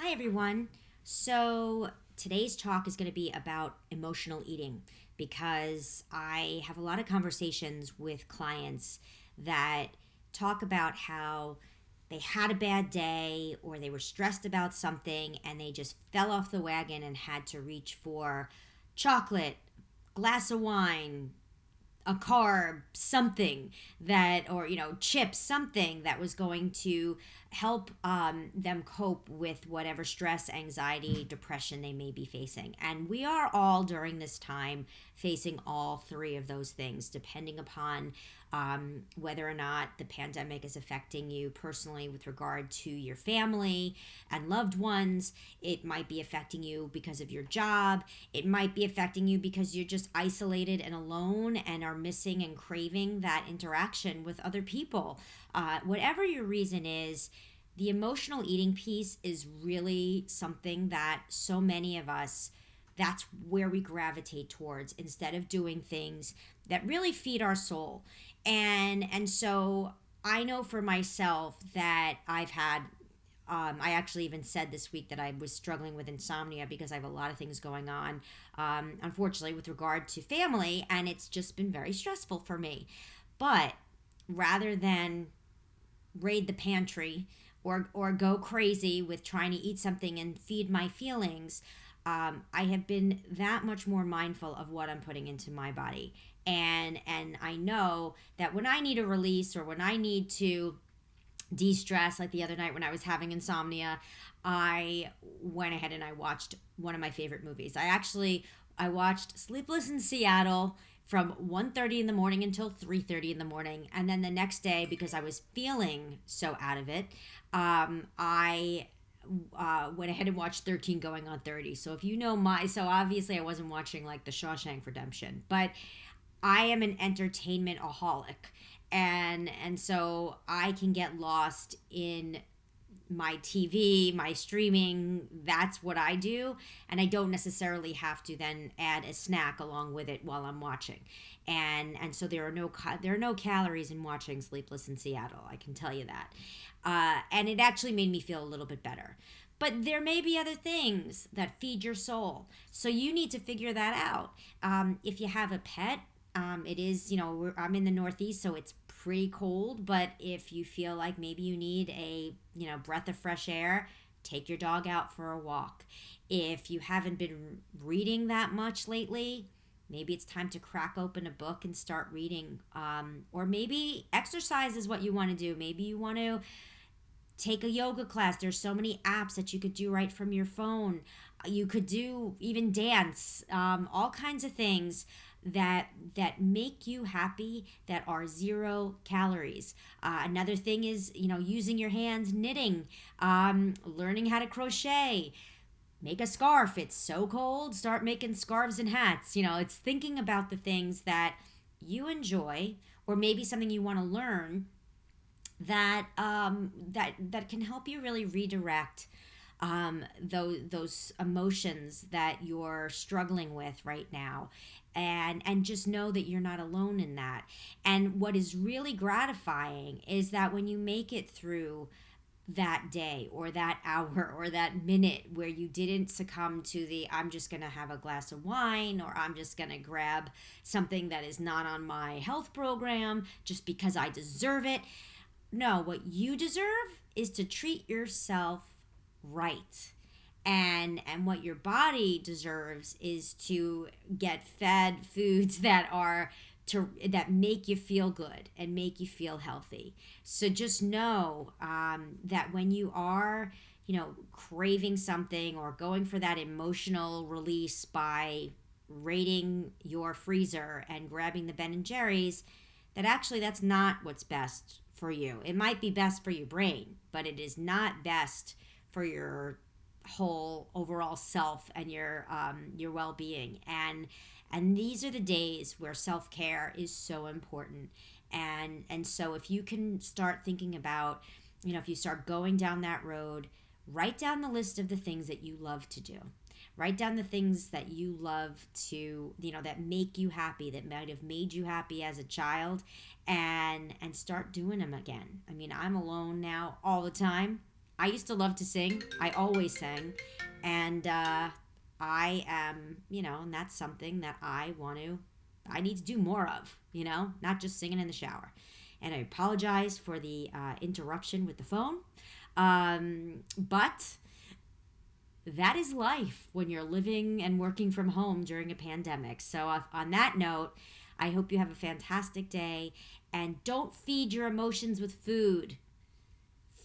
Hi, everyone. So, today's talk is going to be about emotional eating because I have a lot of conversations with clients that talk about how they had a bad day or they were stressed about something and they just fell off the wagon and had to reach for chocolate, glass of wine, a carb, something that, or, chips, something that was going to help them cope with whatever stress, anxiety, depression they may be facing. And we are all during this time facing all three of those things, depending upon whether or not the pandemic is affecting you personally with regard to your family and loved ones. It might be affecting you because of your job. It might be affecting you because you're just isolated and alone and are missing and craving that interaction with other people. Whatever your reason is, the emotional eating piece is really something that so many of us, that's where we gravitate towards instead of doing things that really feed our soul. And so I know for myself that I've had I actually even said this week that I was struggling with insomnia because I have a lot of things going on, unfortunately, with regard to family, and it's just been very stressful for me. But rather than raid the pantry or go crazy with trying to eat something and feed my feelings, I have been that much more mindful of what I'm putting into my body. And I know that when I need a release or when I need to de-stress, like the other night when I was having insomnia, I went ahead and I watched one of my favorite movies. I watched Sleepless in Seattle from 1:30 in the morning until 3:30 in the morning, and then the next day, because I was feeling so out of it, I went ahead and watched 13 going on 30. So if you know so obviously I wasn't watching like the Shawshank Redemption, but I am an entertainment aholic. And so I can get lost in my TV, my streaming. That's what I do, and I don't necessarily have to then add a snack along with it while I'm watching. And so there are no calories in watching Sleepless in Seattle. I can tell you that. And it actually made me feel a little bit better. But there may be other things that feed your soul. So you need to figure that out. If you have a pet, it is, I'm in the Northeast, so it's pretty cold. But if you feel like maybe you need a, breath of fresh air, take your dog out for a walk. If you haven't been reading that much lately, maybe it's time to crack open a book and start reading. Or maybe exercise is what you want to do. Maybe you want to take a yoga class. There's so many apps that you could do right from your phone. You could do even dance, all kinds of things that make you happy, that are 0 calories. Another thing is, using your hands, knitting, learning how to crochet, make a scarf. It's so cold, start making scarves and hats. It's thinking about the things that you enjoy, or maybe something you want to learn that can help you really redirect those emotions that you're struggling with right now, and just know that you're not alone in that. And what is really gratifying is that when you make it through that day or that hour or that minute where you didn't succumb to the I'm just going to have a glass of wine, or I'm just going to grab something that is not on my health program just because I deserve it. No, what you deserve is to treat yourself right. And what your body deserves is to get fed foods that make you feel good and make you feel healthy. So just know that when you are, craving something or going for that emotional release by raiding your freezer and grabbing the Ben and Jerry's, that actually that's not what's best for you. It might be best for your brain, but it is not best for your whole overall self and your well-being. And these are the days where self-care is so important. And so if you can start thinking about, if you start going down that road, write down the list of the things that you love to do. Write down the things that you love to, that make you happy, that might have made you happy as a child, and start doing them again. I mean, I'm alone now all the time. I used to love to sing. I always sang. And I am, and that's something that I need to do more of, not just singing in the shower. And I apologize for the interruption with the phone. But that is life when you're living and working from home during a pandemic. So, on that note, I hope you have a fantastic day, and don't feed your emotions with food.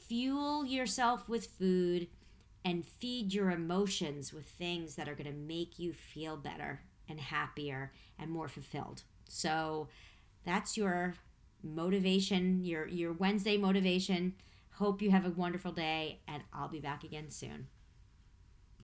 Fuel yourself with food and feed your emotions with things that are going to make you feel better and happier and more fulfilled. So, that's your motivation, your Wednesday motivation. Hope you have a wonderful day, and I'll be back again soon.